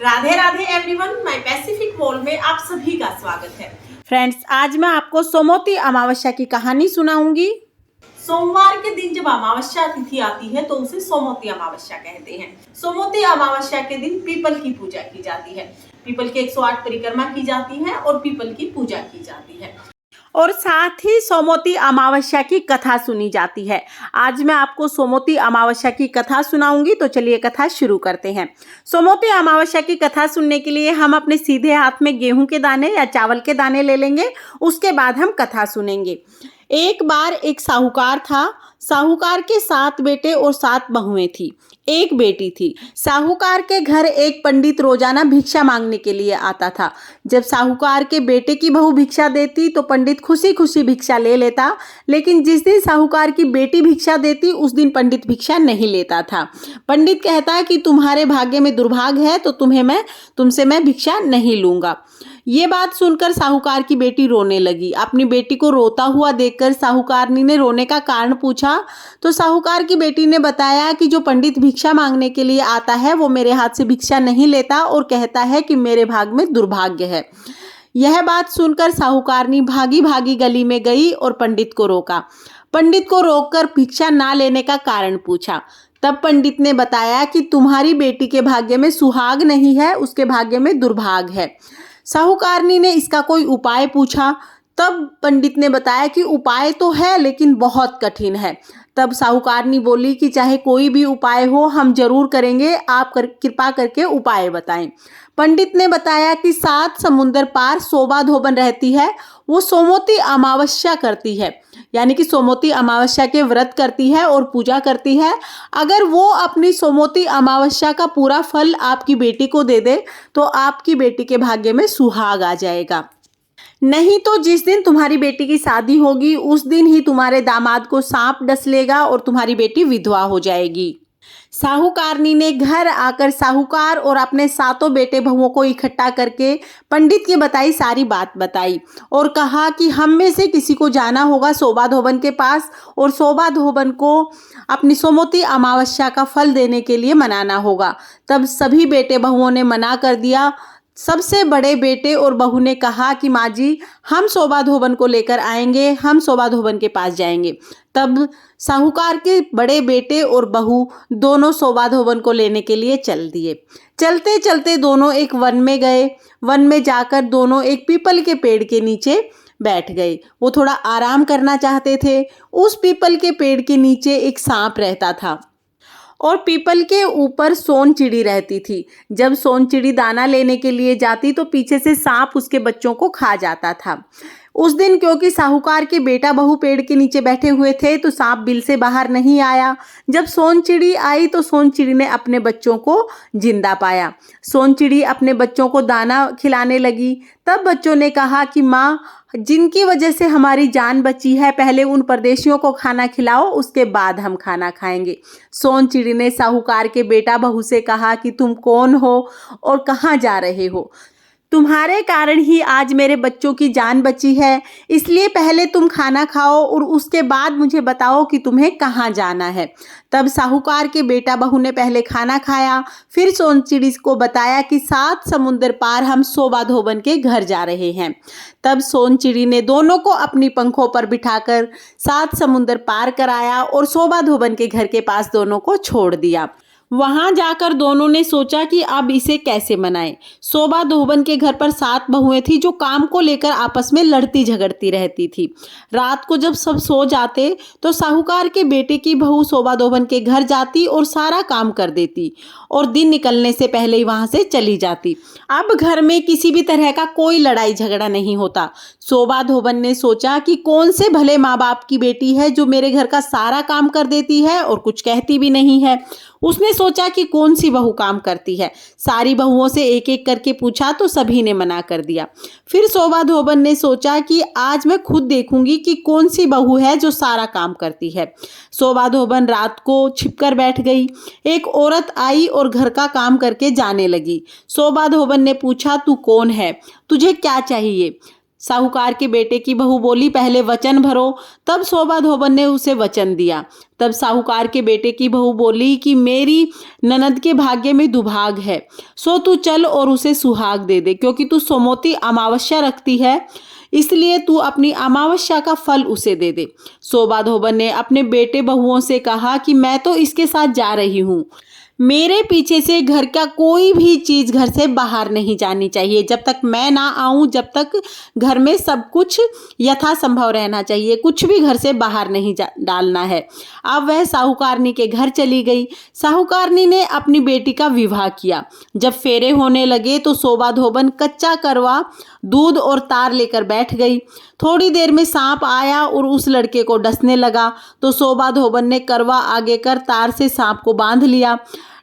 Radhe Radhe everyone, मैं Pacific world में आप सभी का स्वागत है। फ्रेंड्स, आज मैं आपको सोमवती अमावस्या की कहानी सुनाऊंगी। सोमवार के दिन जब अमावस्या तिथि आती है तो उसे सोमवती अमावस्या कहते हैं। सोमवती अमावस्या के दिन पीपल की पूजा की जाती है। पीपल की 108 परिक्रमा की जाती है और पीपल की पूजा की जाती है और साथ ही सोमवती अमावस्या की कथा सुनी जाती है। आज मैं आपको सोमवती अमावस्या की कथा सुनाऊंगी, तो चलिए कथा शुरू करते हैं। सोमवती अमावस्या की कथा सुनने के लिए हम अपने सीधे हाथ में गेहूं के दाने या चावल के दाने ले लेंगे। उसके बाद हम कथा सुनेंगे। एक बार एक साहूकार था। साहूकार के 7 बेटे और 7 बहुएं थी। एक बेटी थी। साहूकार के घर एक पंडित रोजाना भिक्षा मांगने के लिए आता था। जब साहूकार के बेटे की बहू भिक्षा देती तो पंडित खुशी खुशी भिक्षा ले लेता, लेकिन जिस दिन साहूकार की बेटी भिक्षा देती उस दिन पंडित भिक्षा नहीं लेता था। पंडित कहता कि तुम्हारे भाग्य में दुर्भाग्य है तो तुमसे मैं भिक्षा नहीं लूंगा। ये बात सुनकर साहूकार की बेटी रोने लगी। अपनी बेटी को रोता हुआ देखकर साहूकारनी ने रोने का कारण पूछा तो साहूकार की बेटी ने बताया कि जो पंडित भिक्षा मांगने के लिए आता है वो मेरे हाथ से भिक्षा नहीं लेता और कहता है कि मेरे भाग में दुर्भाग्य है। यह बात सुनकर साहूकारनी भागी भागी गली में गई और पंडित को रोका। पंडित को रोककर भिक्षा ना लेने का कारण पूछा। तब पंडित ने बताया कि तुम्हारी बेटी के भाग्य में सुहाग नहीं है, उसके भाग्य में दुर्भाग्य है। साहूकारनी ने इसका कोई उपाय पूछा। तब पंडित ने बताया कि उपाय तो है लेकिन बहुत कठिन है। तब साहूकारनी बोली कि चाहे कोई भी उपाय हो हम जरूर करेंगे, आप कृपा करके उपाय बताएं। पंडित ने बताया कि 7 समुंदर पार शोभा धोबन रहती है, वो सोमवती अमावस्या करती है, यानी कि सोमवती अमावस्या के व्रत करती है और पूजा करती है। अगर वो अपनी सोमवती अमावस्या का पूरा फल आपकी बेटी को दे दे तो आपकी बेटी के भाग्य में सुहाग आ जाएगा। नहीं तो जिस दिन तुम्हारी बेटी की शादी होगी उस दिन ही तुम्हारे दामाद को सांप डस लेगा और तुम्हारी बेटी विधवा हो जाएगी। साहूकारनी ने घर आकर साहूकार और अपने 7 बेटे बहुओं को इकट्ठा करके पंडित की बताई सारी बात बताई और कहा कि हम में से किसी को जाना होगा शोभा धोबन के पास और शोभा धोबन को अपनी सोमवती अमावस्या का फल देने के लिए मनाना होगा। तब सभी बेटे बहुओं ने मना कर दिया। सबसे बड़े बेटे और बहू ने कहा कि माँ जी, हम शोभा धोबन को लेकर आएंगे, हम शोभा धोबन के पास जाएंगे। तब साहूकार के बड़े बेटे और बहू दोनों शोभा धोबन को लेने के लिए चल दिए। चलते चलते दोनों एक वन में गए। वन में जाकर दोनों एक पीपल के पेड़ के नीचे बैठ गए। वो थोड़ा आराम करना चाहते थे। उस पीपल के पेड़ के नीचे एक सांप रहता था और पीपल के ऊपर सोन चिड़ी रहती थी। जब सोन चिड़ी दाना लेने के लिए जाती तो पीछे से सांप उसके बच्चों को खा जाता था। उस दिन क्योंकि साहूकार के बेटा बहू पेड़ के नीचे बैठे हुए थे तो सांप बिल से बाहर नहीं आया। जब सोन चिड़ी आई तो सोन चिड़ी ने अपने बच्चों को जिंदा पाया। सोन चिड़ी अपने बच्चों को दाना खिलाने लगी। तब बच्चों ने कहा कि माँ, जिनकी वजह से हमारी जान बची है, पहले उन परदेशियों को खाना खिलाओ, उसके बाद हम खाना खाएंगे। सोन चिड़ी ने साहूकार के बेटा बहू से कहा कि तुम कौन हो और कहाँ जा रहे हो? तुम्हारे कारण ही आज मेरे बच्चों की जान बची है, इसलिए पहले तुम खाना खाओ और उसके बाद मुझे बताओ कि तुम्हें कहाँ जाना है। तब साहूकार के बेटा बहू ने पहले खाना खाया, फिर सोन चिड़ी को बताया कि 7 समुंदर पार हम शोभा धोबन के घर जा रहे हैं। तब सोन चिड़ी ने दोनों को अपनी पंखों पर बिठाकर 7 समुंदर पार कराया और शोभा धोबन के घर के पास दोनों को छोड़ दिया। वहां जाकर दोनों ने सोचा कि अब इसे कैसे मनाएं। शोभा धोबन के घर पर 7 बहुएं थी जो काम को लेकर आपस में लड़ती झगड़ती रहती थी। रात को जब सब सो जाते तो साहूकार के बेटे की बहू शोभा धोबन के घर जाती और सारा काम कर देती और दिन निकलने से पहले ही वहां से चली जाती। अब घर में किसी भी तरह का कोई लड़ाई झगड़ा नहीं होता। शोभा धोबन ने सोचा कि कौन से भले माँ बाप की बेटी है जो मेरे घर का सारा काम कर देती है और कुछ कहती भी नहीं है। उसने सोचा कि कौन सी बहू काम करती है। सारी बहुओं से एक एक करके पूछा तो सभी ने मना कर दिया। फिर शोभा धोबन ने सोचा कि आज मैं खुद देखूंगी कि कौन सी बहू है जो सारा काम करती है। शोभा धोबन रात को छिपकर बैठ गई। एक औरत आई और घर का काम करके जाने लगी। शोभा धोबन ने पूछा, तू कौन है, तुझे क्या चाहिए? साहूकार के बेटे की बहू बोली, पहले वचन भरो। तब शोभा धोबन ने उसे वचन दिया। तब साहूकार के बेटे की बहू बोली कि मेरी ननद के भाग्य में दुभाग है, सो तू चल और उसे सुहाग दे दे, क्योंकि तू सोमवती अमावस्या रखती है, इसलिए तू अपनी अमावस्या का फल उसे दे दे। शोभा धोबन ने अपने बेटे बहुओं से कहा कि मैं तो इसके साथ जा रही हूँ, मेरे पीछे से घर का कोई भी चीज घर से बाहर नहीं जानी चाहिए। जब तक मैं ना आऊं, जब तक घर में सब कुछ यथासंभव रहना चाहिए, कुछ भी घर से बाहर नहीं डालना है। अब वह साहूकारनी के घर चली गई। साहूकारनी ने अपनी बेटी का विवाह किया। जब फेरे होने लगे तो शोभा धोबन कच्चा करवा, दूध और तार लेकर बैठ गई। थोड़ी देर में सांप आया और उस लड़के को डसने लगा, तो शोभा धोबन ने करवा आगे कर तार से सांप को बांध लिया।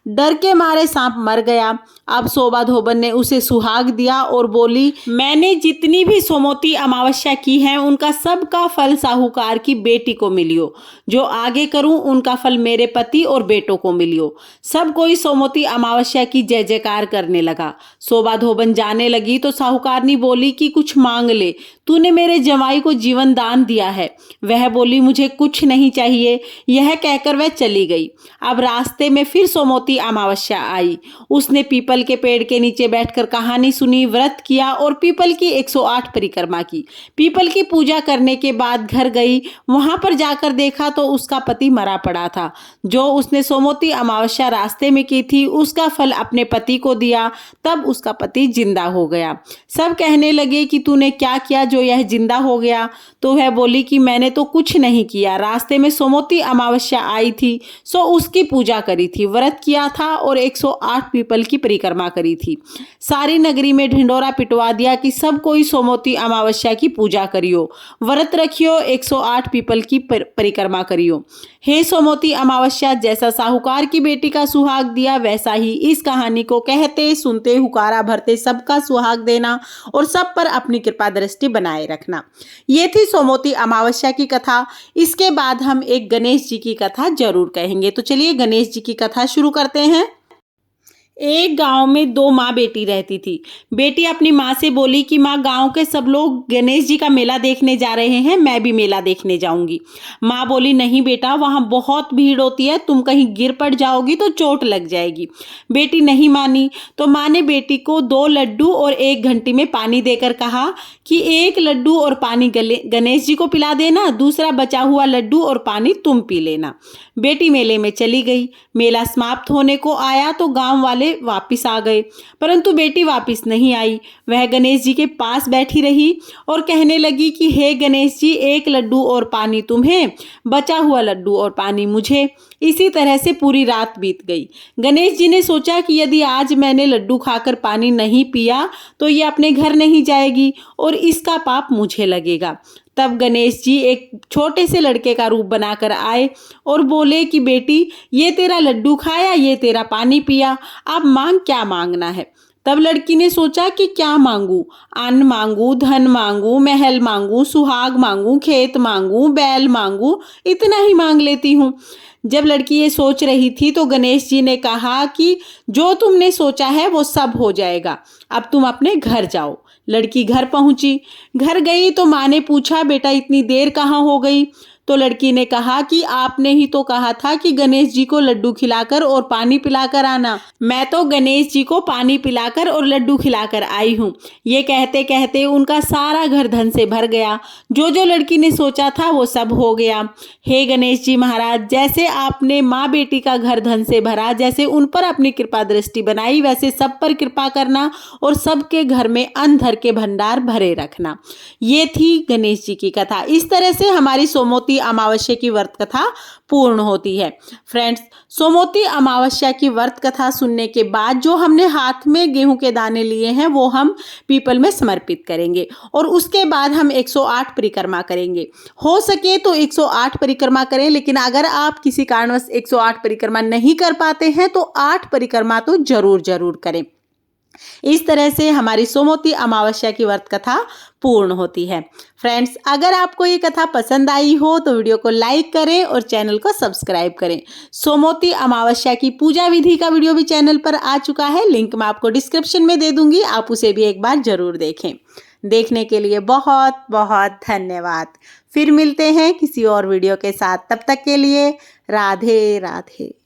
डर के मारे सांप मर गया। अब शोभा धोबन ने उसे सुहाग दिया और बोली, मैंने जितनी भी सोमवती अमावस्या की है उनका सबका फल साहूकार की बेटी को मिलियो, जो आगे करूं उनका फल मेरे पति और बेटों को मिलियो। सब कोई सोमवती अमावस्या की जय जयकार करने लगा। शोभा धोबन जाने लगी तो साहूकारनी बोली कि कुछ मांग ले, तूने मेरे जमाई को जीवन दान दिया है। वह बोली, मुझे कुछ नहीं चाहिए। यह कहकर वह चली गई। अब रास्ते में फिर सोमवती अमावस्या आई। उसने पीपल के पेड़ के नीचे बैठकर कहानी सुनी, व्रत किया और पीपल की 108 परिक्रमा की। पीपल की पूजा करने के बाद घर गई। वहां पर जाकर देखा तो उसका पति मरा पड़ा था। जो उसने सोमवती अमावस्या रास्ते में की थी उसका फल अपने पति को दिया, तब उसका पति जिंदा हो गया। सब कहने लगे कि तूने क्या किया जो यह जिंदा हो गया? तो वह बोली कि मैंने तो कुछ नहीं किया, रास्ते में सोमवती अमावस्या आई थी सो उसकी पूजा करी थी, व्रत किया था और 108 पीपल की परिक्रमा करी थी। सारी नगरी में ढिंडोरा पिटवा दिया कि सब कोई सोमवती अमावस्या की पूजा करियो, व्रत रखियो, 108 पीपल की परिक्रमा करियो। हे सोमवती अमावस्या, जैसा साहूकार की बेटी का सुहाग दिया वैसा ही इस कहानी को कहते सुनते हुकारा भरते सबका सुहाग देना और सब पर अपनी कृपा दृष्टि बनाए रखना। ये थी सोमवती अमावस्या की कथा। इसके बाद हम एक गणेश जी की कथा जरूर कहेंगे। तो चलिए गणेश जी की कथा शुरू करते हैं। एक गांव में 2 माँ बेटी रहती थी। बेटी अपनी माँ से बोली कि माँ, गांव के सब लोग गणेश जी का मेला देखने जा रहे हैं, मैं भी मेला देखने जाऊंगी। माँ बोली, नहीं बेटा, वहां बहुत भीड़ होती है, तुम कहीं गिर पड़ जाओगी तो चोट लग जाएगी। बेटी नहीं मानी तो माँ ने बेटी को 2 लड्डू और 1 घंटी में पानी देकर कहा कि 1 लड्डू और पानी गणेश जी को पिला देना, दूसरा बचा हुआ लड्डू और पानी तुम पी लेना। बेटी मेले में चली गई। मेला समाप्त होने को आया तो गांव वाले वापिस आ गए, परंतु बेटी वापिस नहीं आई। वह गणेश जी के पास बैठी रही और कहने लगी कि हे गणेश जी, 1 लड्डू और पानी तुम्हें, बचा हुआ लड्डू और पानी मुझे। इसी तरह से पूरी रात बीत गई। गणेश जी ने सोचा कि यदि आज मैंने लड्डू खाकर पानी नहीं पिया तो ये अपने घर नहीं जाएगी और इसका पाप मुझे लगेगा। तब गणेश जी एक छोटे से लड़के का रूप बनाकर आए और बोले कि बेटी, ये तेरा लड्डू खाया, ये तेरा पानी पिया, अब मांग, क्या मांगना है? तब लड़की ने सोचा कि क्या मांगू, अन्न मांगू, धन मांगू, महल मांगू, सुहाग मांगू, खेत मांगू, बैल मांगू, इतना ही मांग लेती हूँ। जब लड़की ये सोच रही थी तो गणेश जी ने कहा कि जो तुमने सोचा है वो सब हो जाएगा, अब तुम अपने घर जाओ। लड़की घर पहुंची। घर गई तो माँ ने पूछा, बेटा इतनी देर कहाँ हो गई? तो लड़की ने कहा कि आपने ही तो कहा था कि गणेश जी को लड्डू खिलाकर और पानी पिलाकर आना। मैं तो गणेश जी को पानी पिलाकर और लड्डू खिलाकर आई हूँ। ये कहते कहते उनका सारा घर धन से भर गया। जो जो लड़की ने सोचा था वो सब हो गया। हे गणेश जी महाराज, जैसे आपने माँ बेटी का घर धन से भरा, जैसे उन पर अपनी कृपा दृष्टि बनाई, वैसे सब पर कृपा करना और सबके घर में अन्न धर के भंडार भरे रखना। ये थी गणेश जी की कथा। इस तरह से हमारी सोमवती अमावस्या की व्रत कथा पूर्ण होती है। फ्रेंड्स, सोमवती अमावस्या की व्रत कथा सुनने के बाद जो हमने हाथ में गेहूं के दाने लिए हैं वो हम पीपल में समर्पित करेंगे और उसके बाद हम 108 परिक्रमा करेंगे। हो सके तो 108 परिक्रमा करें, लेकिन अगर आप किसी कारणवश 108 परिक्रमा नहीं कर पाते हैं तो 8 परिक्रमा तो जरूर करें। इस तरह से हमारी सोमवती अमावस्या की व्रत कथा पूर्ण होती है। फ्रेंड्स, अगर आपको ये कथा पसंद आई हो तो वीडियो को लाइक करें और चैनल को सब्सक्राइब करें। सोमवती अमावस्या की पूजा विधि का वीडियो भी चैनल पर आ चुका है, लिंक मैं आपको डिस्क्रिप्शन में दे दूंगी, आप उसे भी एक बार जरूर देखें। देखने के लिए बहुत बहुत धन्यवाद। फिर मिलते हैं किसी और वीडियो के साथ, तब तक के लिए राधे राधे।